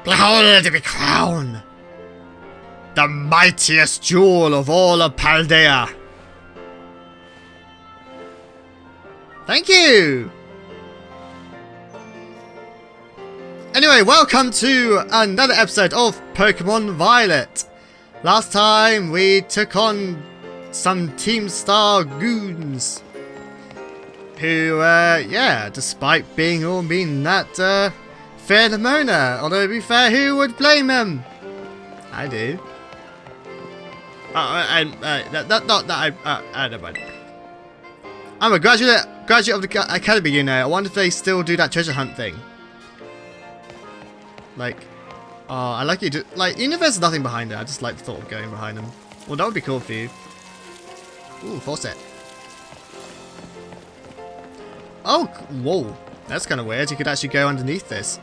Behold the crown! The mightiest jewel of all of Paldea! Thank you! Anyway, welcome to another episode of Pokemon Violet. Last time we took on some Team Star goons. Who, yeah, despite being all mean that, feared Lamona. Although, to be fair, who would blame him? I do. Never mind. I'm a graduate of the Academy, you know. I wonder if they still do that treasure hunt thing. Like, oh, I like you to, like, even if there's nothing behind it, I just like the thought of going behind them. Well, that would be cool for you. Ooh, faucet. Oh, whoa. That's kind of weird. You could actually go underneath this.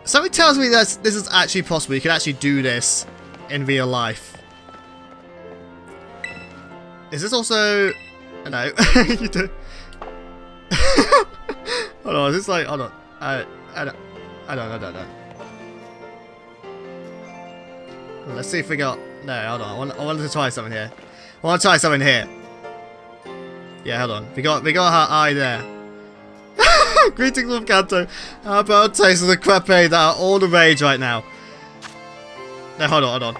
Something tells me that this is actually possible. You could actually do this in real life. Is this also... No. You do... Hold on, is this like... Hold on. I don't. Let's see if we got... No, hold on. I wanted to try something here. I want to try something here. Yeah, hold on. We got her eye there. Greetings from Kanto. How about a taste of the crepe that are all the rage right now? No, hold on.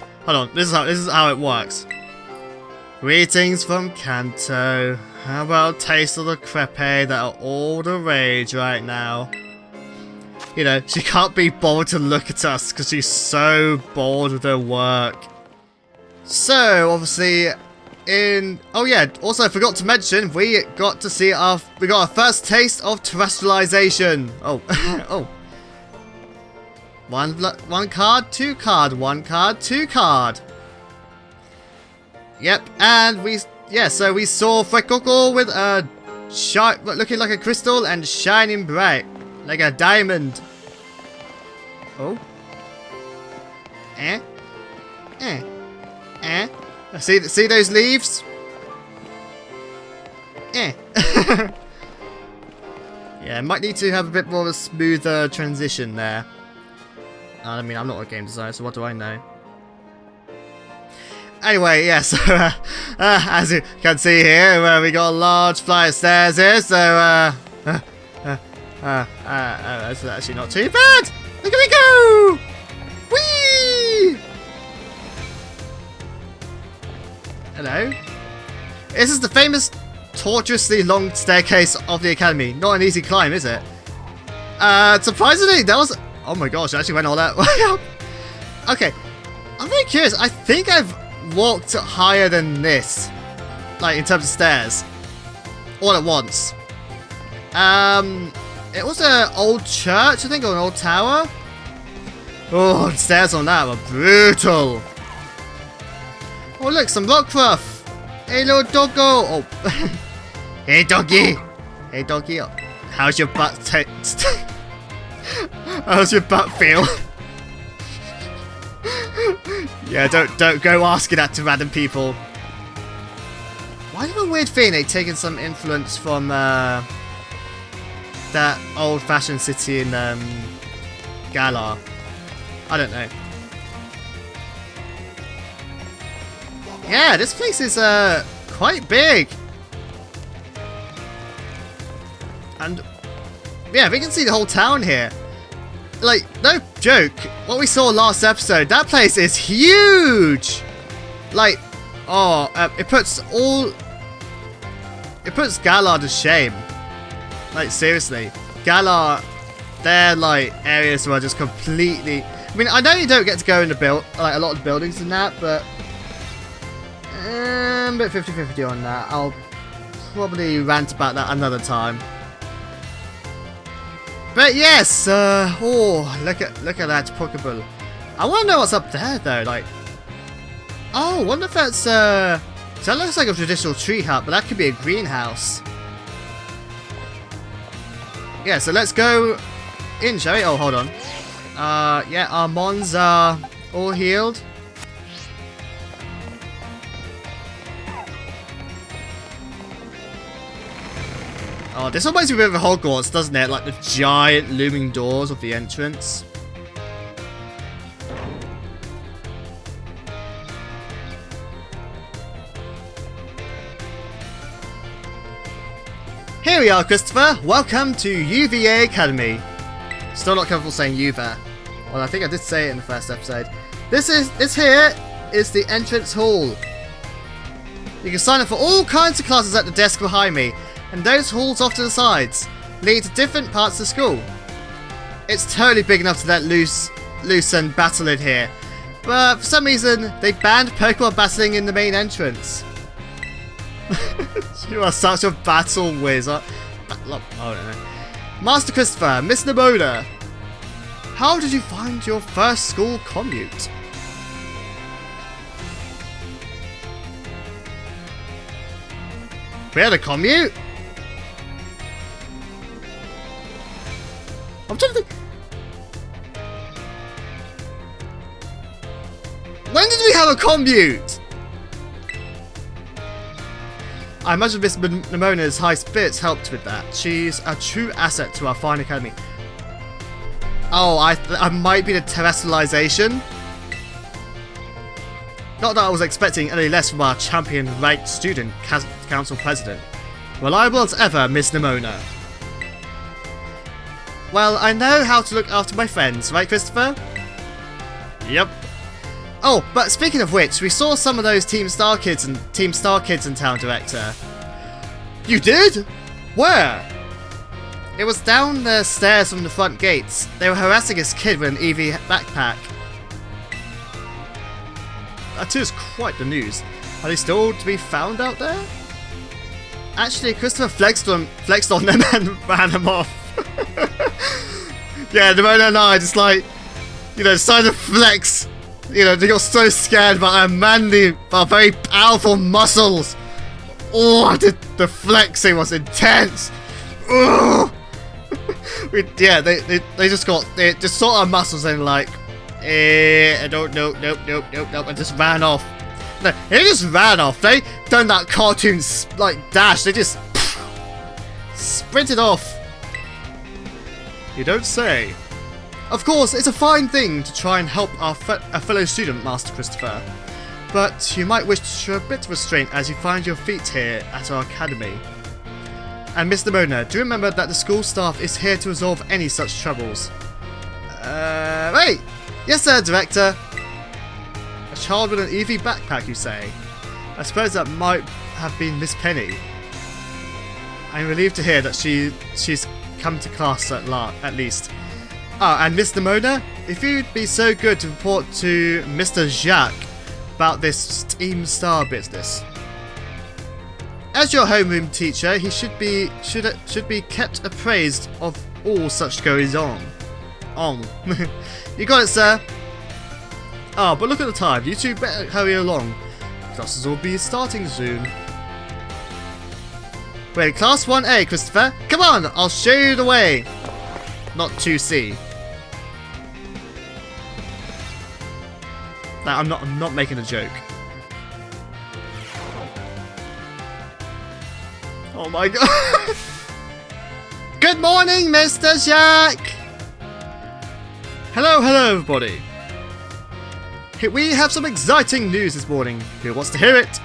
This is how it works. Greetings from Kanto. How about a taste of the crepe that are all the rage right now? You know, she can't be bothered to look at us because she's so bored with her work. So, obviously, oh yeah, also I forgot to mention, we got our first taste of Terrastralizing. Oh, oh. One card, two card, one card, two card. Yep, and so we saw Frekoko with a looking like a crystal and shining bright. Like a diamond. Oh. See those leaves? Yeah, might need to have a bit more of a smoother transition there. I mean, I'm not a game designer, so what do I know? Anyway, yeah, so as you can see here, we got a large flight of stairs here, so that's actually not too bad. Look at me go! Whee! Hello. This is the famous tortuously long staircase of the Academy. Not an easy climb, is it? Surprisingly, that was... Oh my gosh, I actually went all that way up. Okay, I'm very curious. I think I've walked higher than this. Like, in terms of stairs. All at once. It was an old church, I think, or an old tower. Oh, the stairs on that were brutal. Oh, look, some rockcraft. Hey, little doggo. Oh, hey, doggy. Hey, doggy. How's your butt taste? How's your butt feel? Yeah, don't go asking that to random people. Why do I have a weird feeling they've taken some influence from that old-fashioned city in Galar? I don't know. Yeah, this place is quite big. And yeah, we can see the whole town here. Like, no joke, what we saw last episode, that place is huge! Like, oh, it puts Galar to shame. Like, seriously. Galar, they're like areas where just completely... I mean, I know you don't get to go into like a lot of the buildings and that, but... a bit 50-50 on that. I'll probably rant about that another time. But yes, oh, look at that Pokeball. I want to know what's up there though. Like, oh, I wonder if that's so that looks like a traditional tree hut, but that could be a greenhouse. Yeah, so let's go in, shall we? Oh, hold on. Yeah, our Mons are all healed. Oh, this reminds me a bit of Hogwarts, doesn't it? Like the giant looming doors of the entrance. Here we are, Christopher. Welcome to Uva Academy. Still not comfortable saying Uva. Well, I think I did say it in the first episode. This here is the entrance hall. You can sign up for all kinds of classes at the desk behind me, and those halls off to the sides lead to different parts of the school. It's totally big enough to let loose and battle in here, but for some reason they banned Pokemon battling in the main entrance. You are such a battle whiz. I don't know. Master Christopher, Miss Nimona, how did you find your first school commute? We had a commute? I'm trying to think. When did we have a commute? I imagine Miss Nimona's high spirits helped with that. She's a true asset to our fine academy. Oh, I might be the Terrastralization. Not that I was expecting any less from our champion-ranked student council president. Reliable as ever, Miss Nimona. Well, I know how to look after my friends, right, Christopher? Yep. Oh, but speaking of which, we saw some of those Team Star Kids in town, Director. You did? Where? It was down the stairs from the front gates. They were harassing this kid with an EV backpack. That is quite the news. Are they still to be found out there? Actually, Christopher flexed on them and ran them off. Yeah, Nimona and I just like, decided to flex. They got so scared by our manly, our very powerful muscles. Oh, the flexing was intense. Oh. They just saw our muscles and like, nope, and just ran off. No, they just ran off. They done that cartoon like dash. They just sprinted off. You don't say. Of course, it's a fine thing to try and help a fellow student, Master Christopher. But you might wish to show a bit of restraint as you find your feet here at our academy. And Miss Nimona, do remember that the school staff is here to resolve any such troubles. Wait! Yes sir, Director! A child with an EV backpack, you say? I suppose that might have been Miss Penny. I'm relieved to hear that she's come to class at least. Ah, and Miss Nimona, if you'd be so good to report to Mr. Jacques about this Team Star business. As your homeroom teacher, he should be kept appraised of all such goings on. You got it, sir. Ah, but look at the time. You two better hurry along. Classes will be starting soon. Wait, Class 1A, Christopher. Come on, I'll show you the way. Not 2C. I'm not making a joke. Oh my god. Good morning, Mr. Jacques. Hello, everybody. We have some exciting news this morning. Who wants to hear it?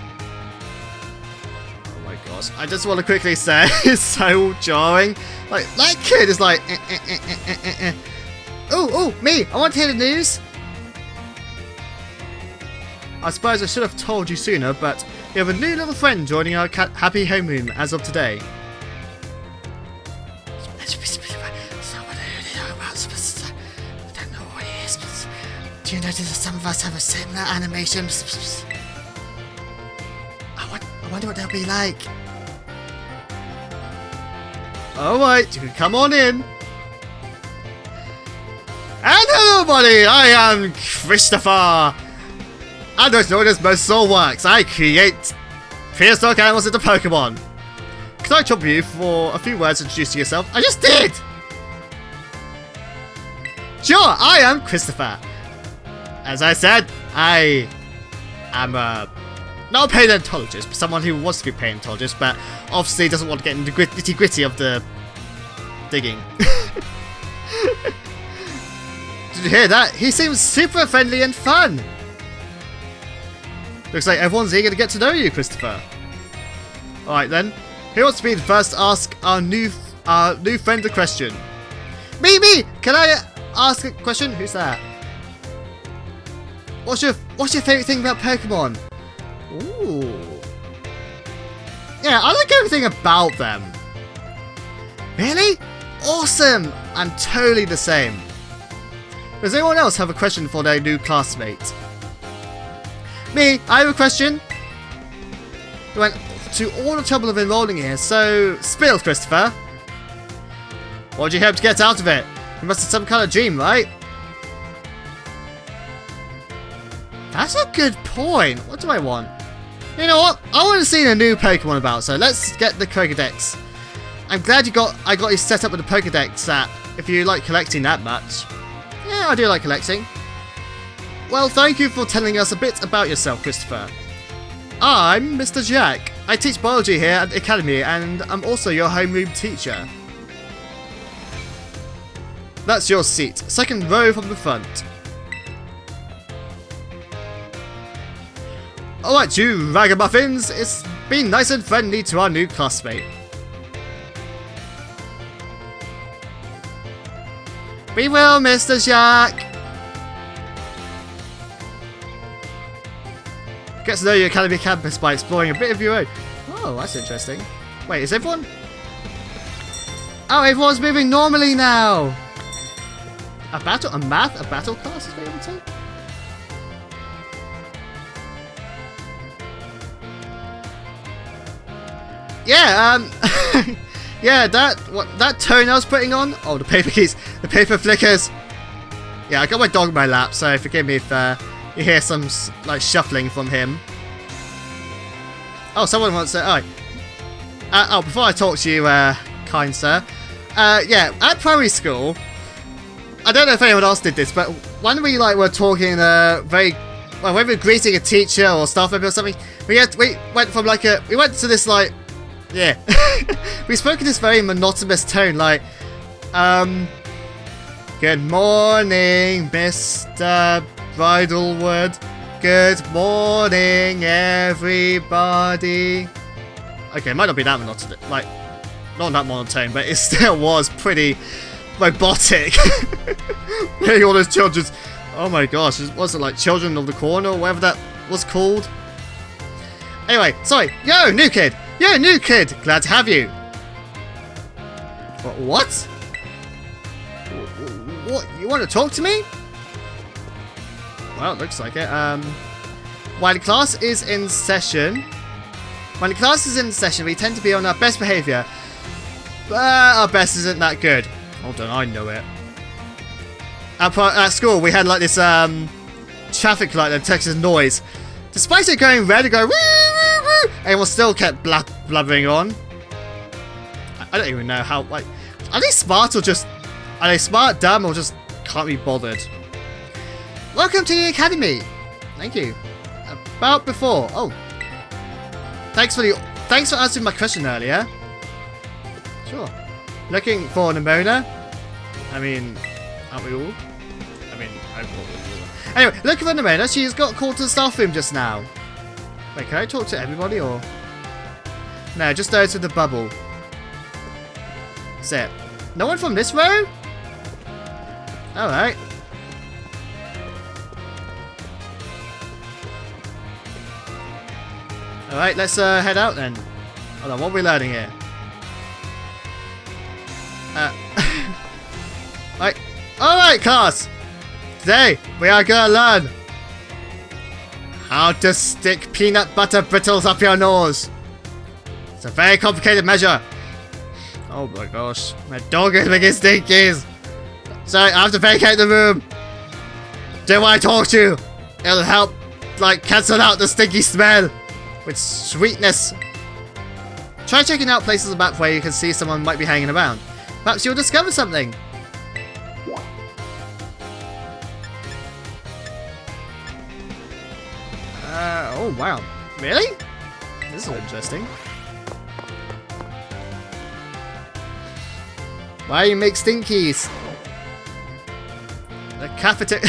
Oh my gosh. I just want to quickly say, it's so jarring. Like, that kid is like, Oh, me, I want to hear the news. I suppose I should have told you sooner, but we have a new little friend joining our happy homeroom as of today. Do you notice that some of us have a similar animation? I wonder what they'll be like. Alright, you can come on in. And hello everybody, I am Christopher. I don't know this most soul works. I create prehistoric animals into Pokémon. Can I trouble you for a few words introducing yourself? I just did! Sure, I am Christopher. As I said, I am not a paleontologist, but someone who wants to be a paleontologist, but obviously doesn't want to get into the nitty-gritty of the digging. Did you hear that? He seems super friendly and fun. Looks like everyone's eager to get to know you, Christopher. Alright then. Who wants to be the first to ask our new friend a question? Me! Can I ask a question? Who's that? What's your favourite thing about Pokemon? Ooh. Yeah, I like everything about them. Really? Awesome! I'm totally the same. Does anyone else have a question for their new classmate? Me, I have a question. We went to all the trouble of enrolling here, so spill, Christopher. What do you hope to get out of it? You must have some kind of dream, right? That's a good point. What do I want? You know what? I want to see a new Pokemon about, so let's get the Pokedex. I'm glad I got you set up with the Pokedex app, if you like collecting that much. Yeah, I do like collecting. Well, thank you for telling us a bit about yourself, Christopher. I'm Mr. Jack. I teach biology here at the Academy, and I'm also your homeroom teacher. That's your seat, second row from the front. Alright, you ragamuffins, it's been nice and friendly to our new classmate. We will, Mr. Jack. Get to know your Academy campus by exploring a bit of your own. Oh, that's interesting. Wait, is everyone? Oh, everyone's moving normally now. A battle class is what you would say? Yeah, yeah, that tone I was putting on. Oh, the paper keys, the paper flickers. Yeah, I got my dog in my lap, so forgive me if you hear some like shuffling from him. Oh, someone wants to. Oh, before I talk to you, kind sir. Yeah, at primary school, I don't know if anyone else did this, but when we were talking very, well, when we were greeting a teacher or staff member or something, we went from we went to this yeah, we spoke in this very monotonous tone, good morning, Mr. Bridlewood. Good morning, everybody. Okay, it might not be that monotonous, not that monotone, but it still was pretty robotic. Hearing all those children's, oh my gosh, was it Children of the Corner or whatever that was called? Anyway, sorry, yo, new kid, glad to have you. What? What, you want to talk to me? Well, it looks like it. When class is in session, we tend to be on our best behaviour. But our best isn't that good. Hold on, I know it. At school, we had this traffic light that detects noise. Despite it going red and going woo woo woo, everyone still kept blubbering on. I don't even know how. Are they smart or just? Are they smart, dumb, or just can't be bothered? Welcome to the Academy. Thank you. About before. Oh, thanks for answering my question earlier. Sure. Looking for Nimona? I mean, aren't we all? I mean, anyway, looking for Nimona. She's got called to the staff room just now. Wait, can I talk to everybody or? No, just those with the bubble. That's it. No one from this row? Alright. Alright, let's head out then. Hold on, what are we learning here? Alright, class! Today, we are gonna learn how to stick peanut butter brittles up your nose. It's a very complicated measure. Oh my gosh, my dog is making stinkies. Sorry, I have to vacate the room. Do I talk to you? It'll help, cancel out the stinky smell with sweetness. Try checking out places on the map where you can see someone might be hanging around. Perhaps you'll discover something. Oh wow. Really? This is interesting. Why you make stinkies? The cafeteria.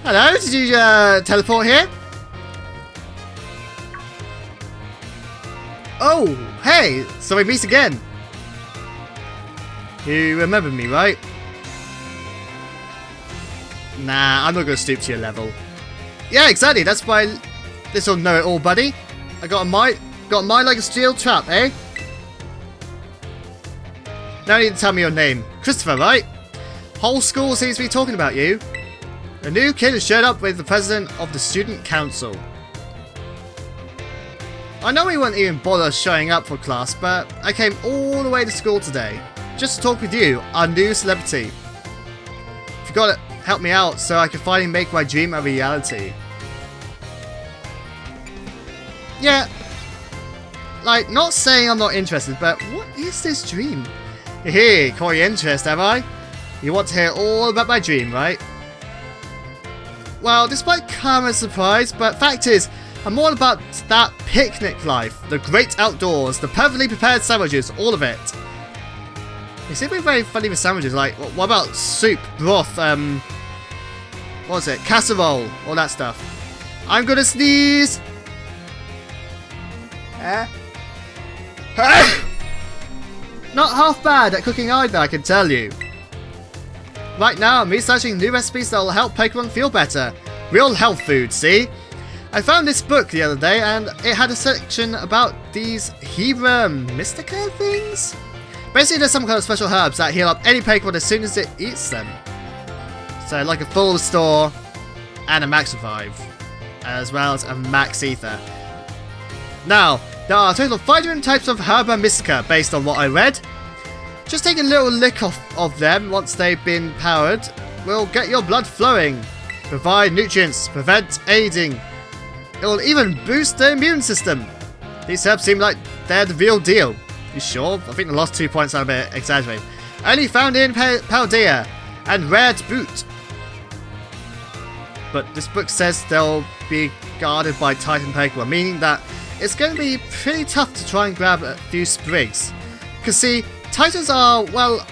Hello, did you teleport here? Oh, hey, so we meet again. You remember me, right? Nah, I'm not gonna stoop to your level. Yeah, exactly, that's my little know-it-all buddy. I got a mind like a steel trap, eh? Now you need to tell me your name. Christopher, right? Whole school seems to be talking about you. A new kid has showed up with the president of the student council. I know he wouldn't even bother showing up for class, but I came all the way to school today, just to talk with you, our new celebrity. If you gotta help me out so I can finally make my dream a reality. Yeah, like, not saying I'm not interested, but what is this dream? Hey, caught your interest, have I? You want to hear all about my dream, right? Well, this might come as a surprise, but fact is, I'm all about that picnic life, the great outdoors, the perfectly prepared sandwiches, all of it. You seem to be very funny with sandwiches, like, what about soup, broth, what was it, casserole, all that stuff. I'm gonna sneeze! Not half bad at cooking either, I can tell you. Right now, I'm researching new recipes that will help Pokemon feel better. Real health food, see? I found this book the other day and it had a section about these Hebra Mystica things? Basically, there's some kind of special herbs that heal up any Pokemon as soon as it eats them. So, like a full restore and a max revive, as well as a max ether. Now, there are a total of 5 different types of Herba Mystica based on what I read. Just take a little lick of them once they've been powered. Will get your blood flowing, provide nutrients, prevent aging. It will even boost the immune system. These herbs seem like they're the real deal. You sure? I think the last 2 points are a bit exaggerated. Only found in Paldea and Rare to boot. But this book says they'll be guarded by Titan Pokemon, meaning that it's going to be pretty tough to try and grab a few sprigs. Because see, Titans are, well,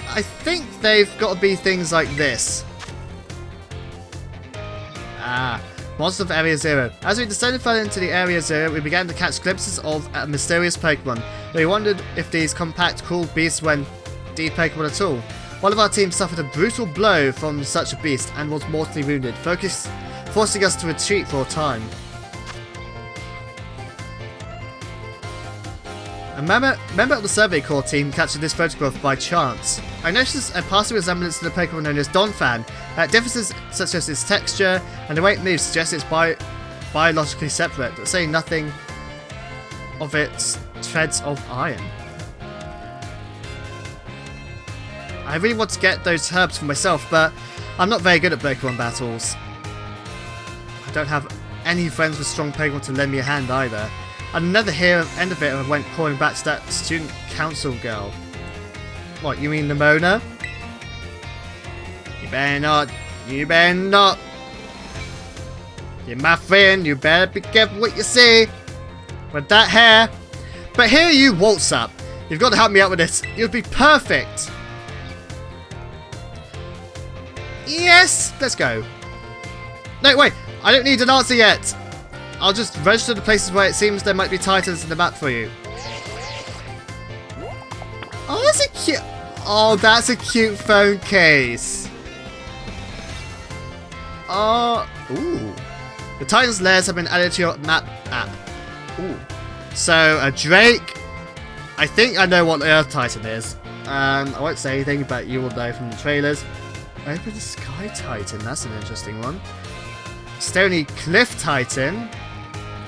I think they've got to be things like this. Monsters of Area Zero. As we descended further into the Area Zero, we began to catch glimpses of a mysterious Pokemon. We wondered if these compact, cruel beasts were indeed Pokemon at all. One of our team suffered a brutal blow from such a beast and was mortally wounded, forcing us to retreat for a time. A member of the Survey Corps team captured this photograph by chance. I noticed a passing resemblance to the Pokemon known as Donphan. Differences such as its texture and the way it moves suggest it's biologically separate, but saying nothing of its threads of iron. I really want to get those herbs for myself, but I'm not very good at Pokemon battles. I don't have any friends with strong Pokemon to lend me a hand either. I'd never hear of end of it and went calling back to that student council girl. What, you mean Nimona? You better not. You better not. You're my friend, you better be careful what you say. With that hair. But here you waltz up. You've got to help me out with this. You'll be perfect. Yes, let's go. No, wait. I don't need an answer yet. I'll just register the places where it seems there might be Titans in the map for you. Oh, that's a cute... Oh, that's a cute phone case. Ooh. The Titans' lairs have been added to your map app. Ooh. So, a Drake. I think I know what the Earth Titan is. I won't say anything, but you will know from the trailers. Open the Sky Titan. That's an interesting one. Stony Cliff Titan.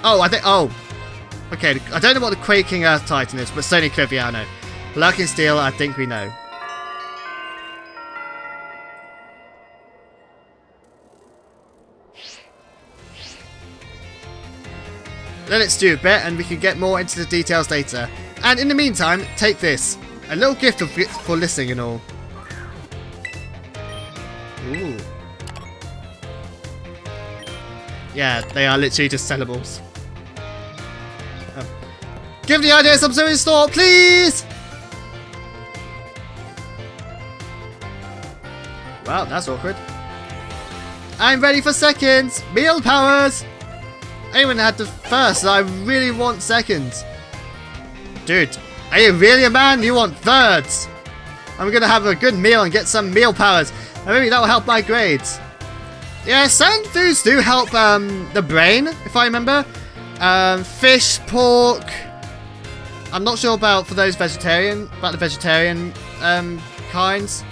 Oh, I think... Oh. Okay, I don't know what the Quaking Earth Titan is, but Stony Cliff, yeah, I know. Lurking Steel, I think we know. Let's do a bit, and we can get more into the details later. And in the meantime, take this. A little gift for listening and all. Ooh. Yeah, they are literally just sellables. Give the idea some serious thought, please! Wow, that's awkward. I'm ready for seconds! Meal powers! Anyone had the first, I really want seconds. Dude, are you really a man? You want thirds? I'm gonna have a good meal and get some meal powers. And maybe that will help my grades. Yeah, certain foods do help the brain, if I remember. Fish, pork. I'm not sure about the vegetarian kinds.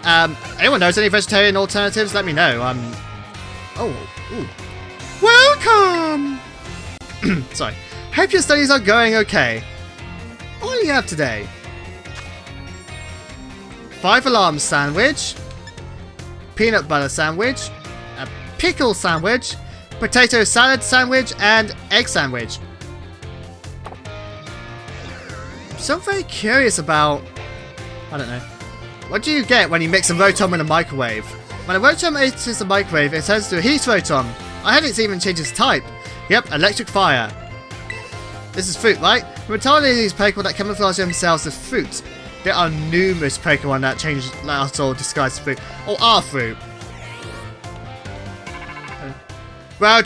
Anyone knows any vegetarian alternatives? Let me know. Welcome! Sorry. Hope your studies are going okay. What do you have today? 5 alarm sandwich, peanut butter sandwich, a pickle sandwich, potato salad sandwich, and egg sandwich. I'm so very curious about... I don't know. What do you get when you mix a rotom in a microwave? When a rotom enters the microwave, it turns to a heat rotom. I heard it's even changed its type. Yep, electric fire. This is fruit, right? We're told these Pokemon that camouflage themselves as fruit. There are numerous Pokemon that change last or disguise as fruit. Or are fruit. Well,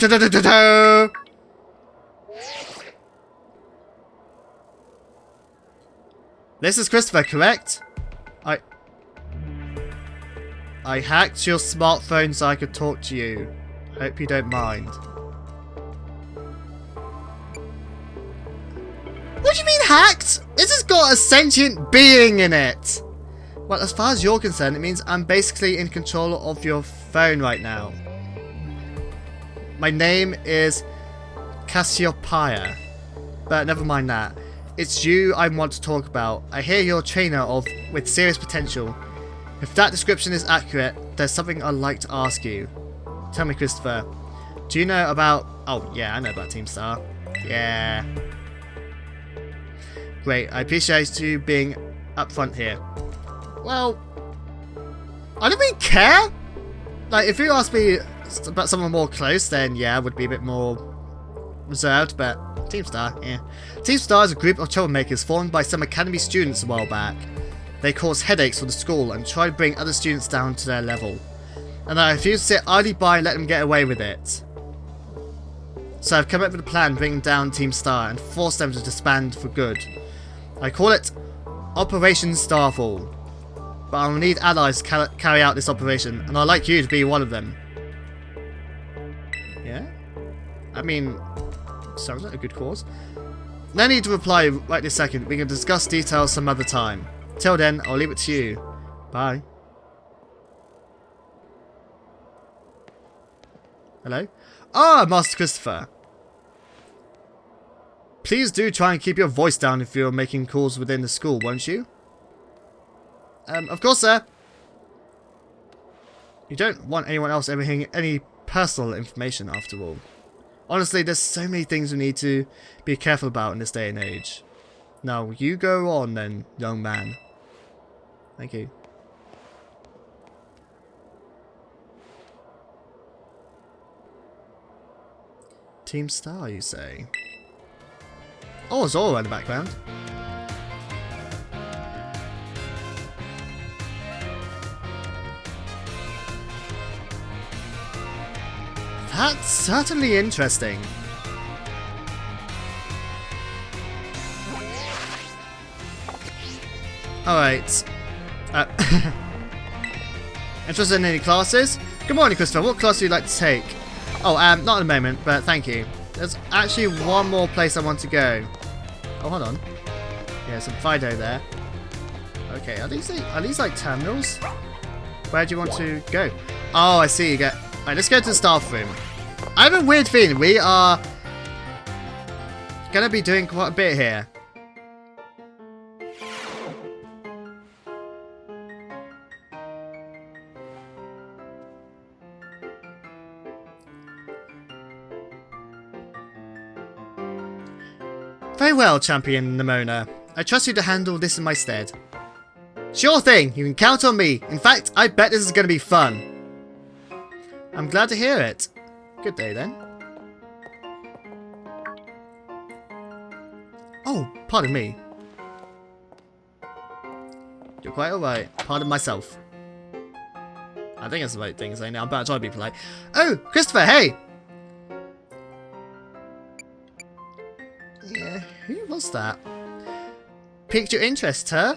This is Christopher, correct? I hacked your smartphone so I could talk to you. Hope you don't mind. What do you mean hacked? This has got a sentient being in it. Well, as far as you're concerned, it means I'm basically in control of your phone right now. My name is Cassiopeia. But never mind that. It's you I want to talk about. I hear you're a trainer with serious potential. If that description is accurate, there's something I'd like to ask you. Tell me, Christopher. Do you know about... Oh, yeah, I know about Team Star. Yeah. Great, I appreciate you being upfront here. Well, I don't really care. Like, if you ask me about someone more close, then yeah, I would be a bit more reserved, but Team Star, yeah. Team Star is a group of troublemakers formed by some Academy students a while back. They cause headaches for the school and try to bring other students down to their level. And I refuse to sit idly by and let them get away with it. So I've come up with a plan to bring down Team Star and force them to disband for good. I call it Operation Starfall. But I'll need allies to carry out this operation, and I'd like you to be one of them. Yeah? I mean, sounds like a good cause. No need to reply right this second. We can discuss details some other time. Till then, I'll leave it to you. Bye. Hello? Ah, Master Christopher. Please do try and keep your voice down if you're making calls within the school, won't you? Of course, sir. You don't want anyone else ever hearing any personal information, after all. Honestly, there's so many things we need to be careful about in this day and age. Now, you go on then, young man. Thank you. Team Star, you say? Oh, it's all in the background. That's certainly interesting. Alright. Interested in any classes? Good morning, Christopher. What class would you like to take? Oh, not at the moment, but thank you. There's actually one more place I want to go. Oh, hold on. Yeah, some Fido there. Okay, are these like terminals? Where do you want to go? Oh, I see. You get. Alright, let's go to the staff room. I have a weird feeling we are gonna be doing quite a bit here. Very well, Champion Nemona. I trust you to handle this in my stead. Sure thing, you can count on me. In fact, I bet this is going to be fun. I'm glad to hear it. Good day then. Oh, pardon me. You're quite alright. Pardon myself. I think that's the right thing to say now. I'm about to try to be polite. Oh, Christopher, hey! Yeah, Who was that? Piqued your interest, huh?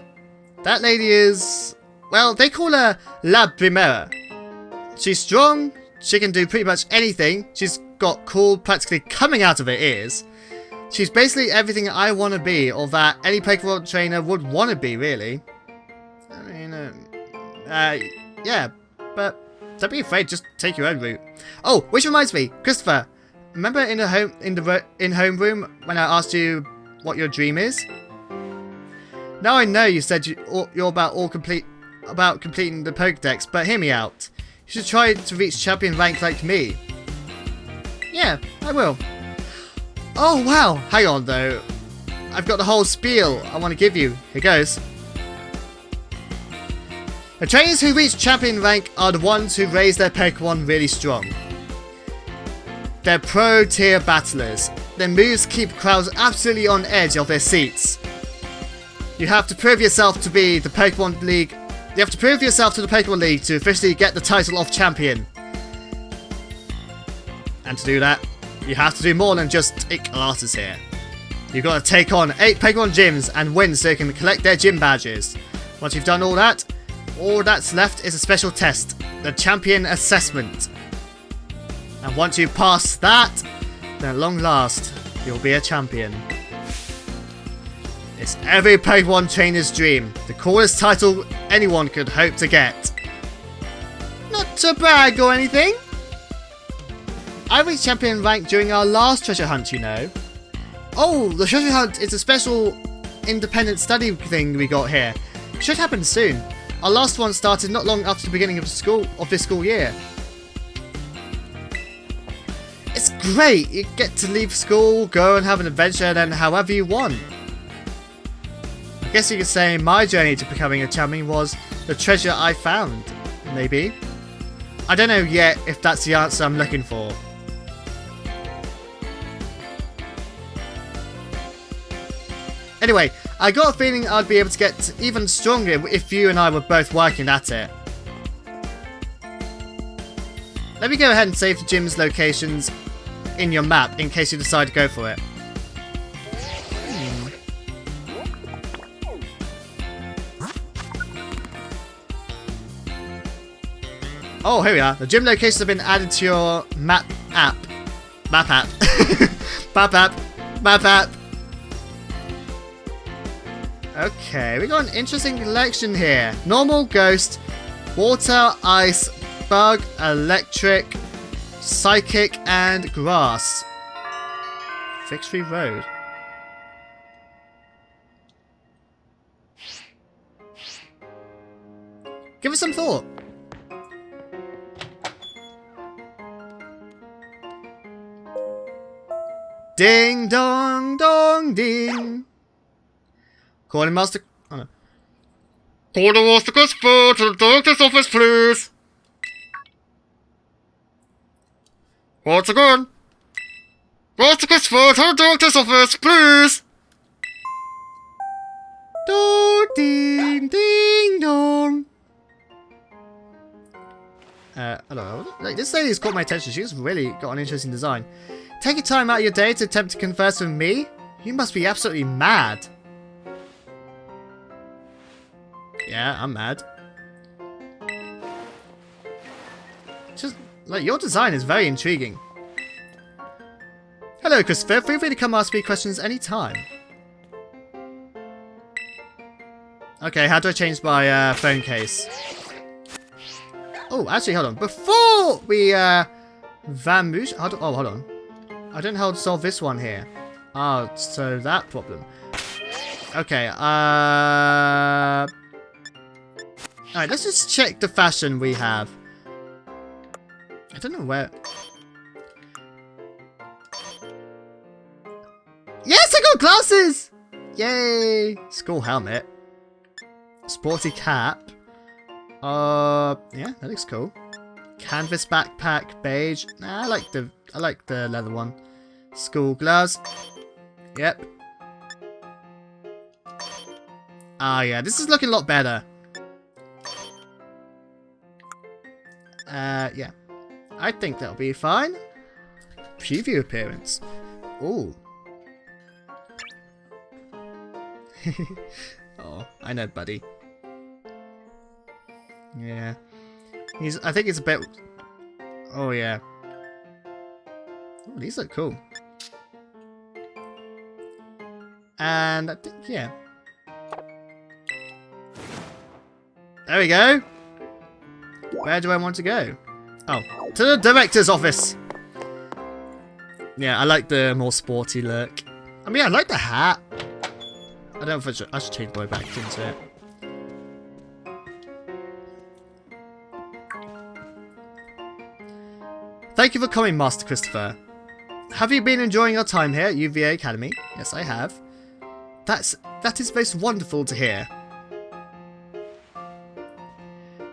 That lady is... well, they call her La Primera. She's strong, she can do pretty much anything, she's got cool practically coming out of her ears. She's basically everything I want to be, or that any Pokemon trainer would want to be, really. I mean, yeah, but don't be afraid, just take your own route. Oh, which reminds me, Christopher, remember in the homeroom when I asked you what your dream is? Now I know you said you're about completing the Pokédex, but hear me out. You should try to reach champion rank like me. Yeah, I will. Oh wow, hang on though. I've got the whole spiel I want to give you. Here goes. The trainers who reach champion rank are the ones who raise their Pokemon really strong. They're pro-tier battlers. Their moves keep crowds absolutely on edge of their seats. You have to prove yourself to be the Pokemon League. You have to prove yourself to the Pokemon League to officially get the title of champion. And to do that, you have to do more than just take classes here. You've got to take on 8 Pokemon gyms and win so you can collect their gym badges. Once you've done all that's left is a special test, the Champion Assessment. And once you pass that, then at long last, you'll be a champion. It's every Pokemon trainer's dream, the coolest title anyone could hope to get. Not to brag or anything. I reached champion rank during our last treasure hunt, you know. Oh, the treasure hunt is a special independent study thing we got here. Should happen soon. Our last one started not long after the beginning of this school year. It's great. You get to leave school, go and have an adventure, then however you want. I guess you could say my journey to becoming a champion was the treasure I found. Maybe. I don't know yet if that's the answer I'm looking for. Anyway, I got a feeling I'd be able to get even stronger if you and I were both working at it. Let me go ahead and save the gym's locations in your map in case you decide to go for it. Oh, here we are. The gym locations have been added to your map app. Map app. Map app. Map app. Okay, we got an interesting collection here. Normal, ghost, water, ice, bug, electric, psychic, and grass. Victory Road. Give it some thought. Ding dong dong ding. Calling Master. Oh no. Calling Master Christopher to the doctor's office, please. Once again. Master Christopher to the doctor's office, please. Do ding ding dong. Hello. Like, this lady's caught my attention. She's really got an interesting design. Taking time out of your day to attempt to converse with me? You must be absolutely mad. Yeah, I'm mad. Just, like, your design is very intriguing. Hello, Christopher. Feel free to come ask me questions anytime. Okay, how do I change my phone case? Oh, actually, hold on. Before we vamoose... Oh, hold on. I don't know how to solve this one here. Oh, so that problem. Okay, alright, let's just check the fashion we have. I don't know where... Yes, I got glasses! Yay! School helmet. Sporty cap. Yeah, that looks cool. Canvas backpack, beige. Nah, I like the leather one. School gloves. Yep. Ah, yeah, this is looking a lot better. Yeah. I think that'll be fine. Preview appearance. Ooh. Oh, I know, buddy. Yeah. I think he's a bit... Oh, yeah. Oh, these look cool. And I think, yeah. There we go. Where do I want to go? Oh, to the director's office. Yeah, I like the more sporty look. I mean, I like the hat. I don't know if I should change my way back into it. Thank you for coming, Master Christopher. Have you been enjoying your time here at Uva Academy? Yes, I have. That is most wonderful to hear.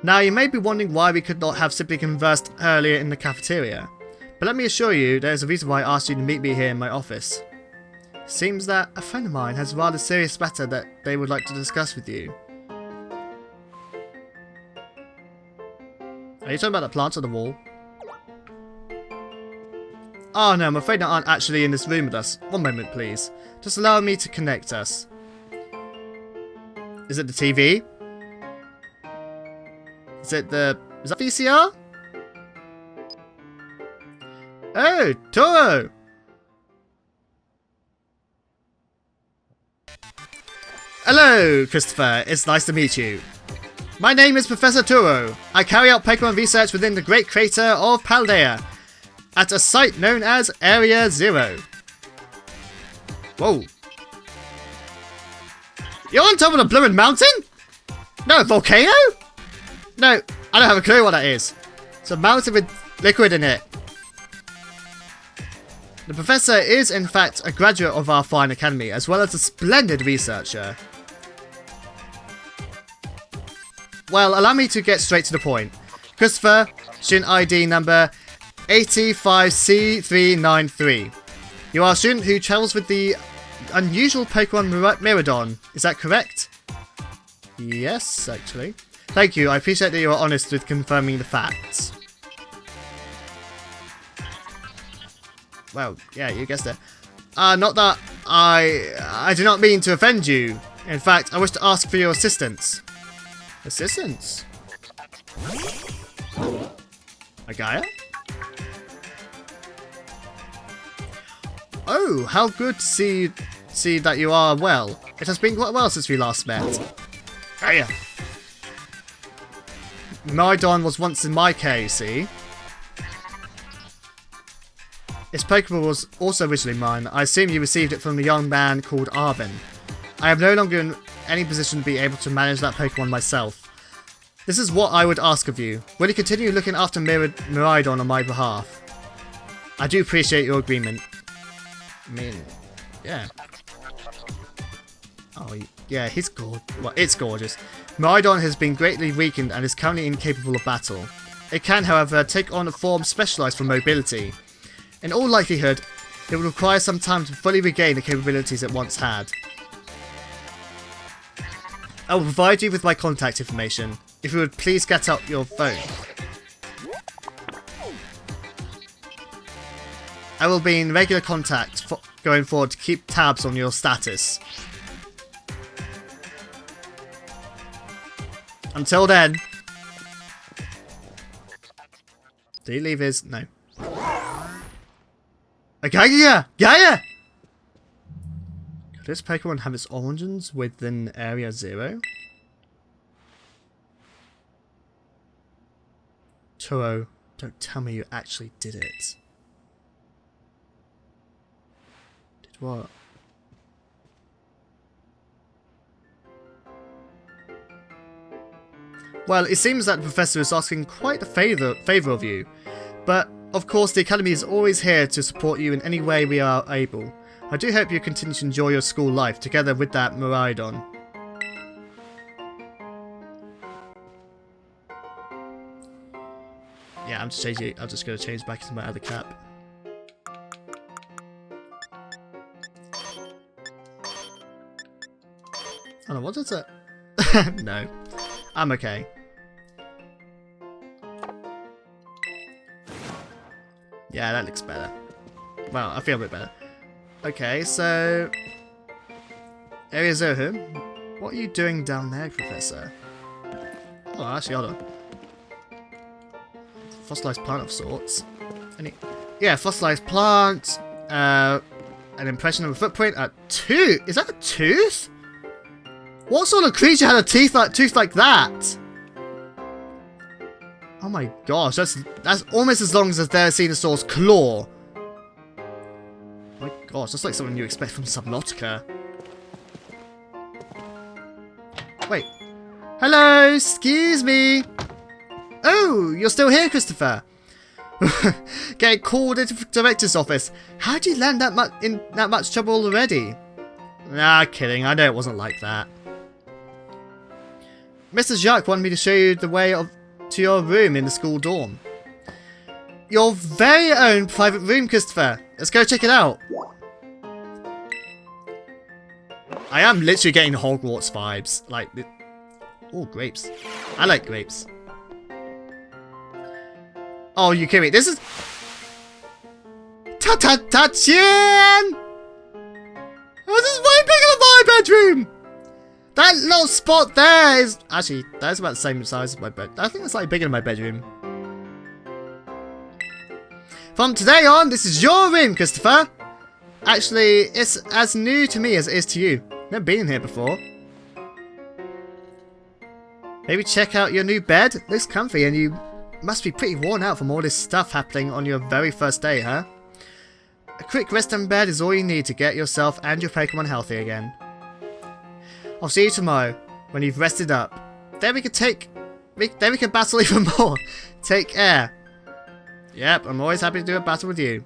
Now, you may be wondering why we could not have simply conversed earlier in the cafeteria. But let me assure you, there is a reason why I asked you to meet me here in my office. Seems that a friend of mine has a rather serious matter that they would like to discuss with you. Are you talking about the plants on the wall? Oh no, I'm afraid they aren't actually in this room with us. One moment, please. Just allow me to connect us. Is it the TV? Is that VCR? Oh, Toro! Hello, Christopher. It's nice to meet you. My name is Professor Toro. I carry out Pokémon research within the great crater of Paldea, at a site known as Area 0. Whoa. You're on top of a blooming mountain? No, a volcano? No, I don't have a clue what that is. It's a mountain with liquid in it. The professor is, in fact, a graduate of our fine academy, as well as a splendid researcher. Well, allow me to get straight to the point. Christopher, student ID number 85C393. You are a student who travels with the unusual Pokemon Miradon. Is that correct? Yes, actually. Thank you. I appreciate that you are honest with confirming the facts. Well, yeah, you guessed it. Not that I do not mean to offend you. In fact, I wish to ask for your assistance. Assistance? A Gaia? Oh, how good to see that you are well. It has been quite a while since we last met. Gaia! Maridon was once in my care, you see. Its Pokeball was also originally mine. I assume you received it from a young man called Arvin. I am no longer in any position to be able to manage that Pokemon myself. This is what I would ask of you. Will you continue looking after Maridon on my behalf? I do appreciate your agreement. I mean, yeah. Oh, yeah, he's gorgeous. Well, it's gorgeous. Maridon has been greatly weakened and is currently incapable of battle. It can, however, take on a form specialised for mobility. In all likelihood, it will require some time to fully regain the capabilities it once had. I will provide you with my contact information. If you would please get out your phone. I will be in regular contact going forward to keep tabs on your status. Until then. Did he leave his? No. A Gaia! Gaia! Could this Pokemon have its origins within Area 0? Turo, don't tell me you actually did it. Did what? Well, it seems that the Professor is asking quite a favour of you, but of course the Academy is always here to support you in any way we are able. I do hope you continue to enjoy your school life together with that Maridon. Yeah, I'm just going to change back into my other cap. Oh no, what is it? No, I'm okay. Yeah, that looks better. Well, I feel a bit better. Okay, so Area 0. What are you doing down there, Professor? Oh, actually, hold on. Fossilized plant of sorts. Yeah, fossilized plant. An impression of a footprint. A tooth. Is that a tooth? What sort of creature had a tooth like that? Oh my gosh, that's almost as long as the Therizinosaur's claw. Oh my gosh, that's like something you expect from Subnautica. Wait. Hello, excuse me. Oh, you're still here, Christopher. Getting called into the director's office. How'd you land in that much trouble already? Nah, kidding. I know it wasn't like that. Mr. Jacques wanted me to show you the way to your room in the school dorm. Your very own private room, Christopher. Let's go check it out. I am literally getting Hogwarts vibes. Like, oh, grapes. I like grapes. Oh, you kidding me? This is... Ta-ta-ta-chin! This is way bigger than my bedroom! That little spot there is... Actually, that's about the same size as my bed. I think it's like bigger than my bedroom. From today on, this is your room, Christopher. Actually, it's as new to me as it is to you. Never been in here before. Maybe check out your new bed. Looks comfy and you must be pretty worn out from all this stuff happening on your very first day, huh? A quick rest in bed is all you need to get yourself and your Pokemon healthy again. I'll see you tomorrow when you've rested up. Then we can battle even more. Take care. Yep, I'm always happy to do a battle with you.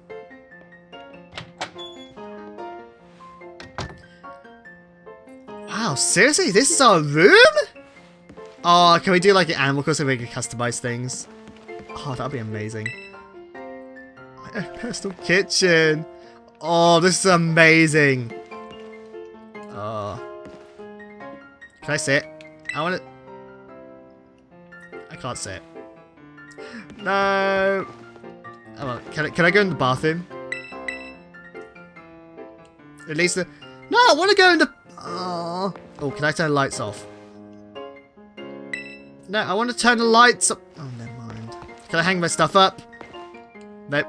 Wow, seriously? This is our room? Oh, can we do like an Animal Crossing where we can customize things? Oh, that'd be amazing. My own personal kitchen. Oh, this is amazing. Oh. Can I sit? I want to... I can't sit. No. Oh, can I go in the bathroom? At least the... No, I want to go in the... Oh. Oh, can I turn the lights off? No, I want to turn the lights up. Oh, never mind. Can I hang my stuff up? Nope.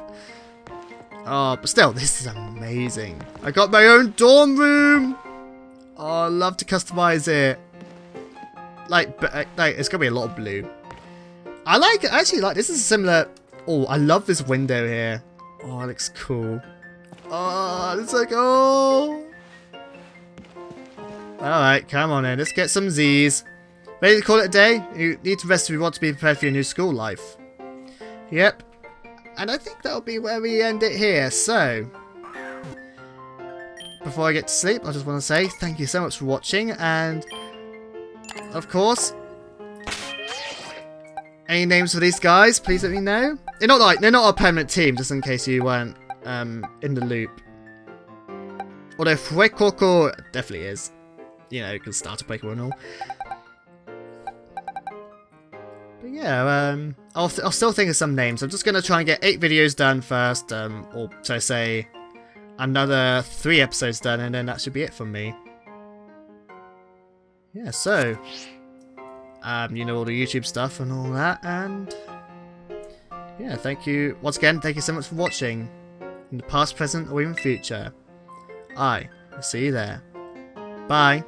Oh, but still, this is amazing. I got my own dorm room. Oh, I love to customize it. Like, it's gonna be a lot of blue. Actually, this is similar. Oh, I love this window here. Oh, it looks cool. Oh, it's so cool. Alright, come on in. Let's get some Z's. Ready to call it a day? You need to rest if you want to be prepared for your new school life. Yep. And I think that'll be where we end it here. So, before I get to sleep, I just want to say thank you so much for watching. And, of course, any names for these guys, please let me know. They're not our permanent team, just in case you weren't in the loop. Although Fuecoco definitely is. You know, you can start a Pokemon and all. But yeah, I'll still think of some names. I'm just going to try and get 8 videos done first, or so I say, another 3 episodes done, and then that should be it from me. Yeah, so, you know, all the YouTube stuff and all that, and yeah, thank you, once again, thank you so much for watching, in the past, present, or even future. I'll see you there. Bye.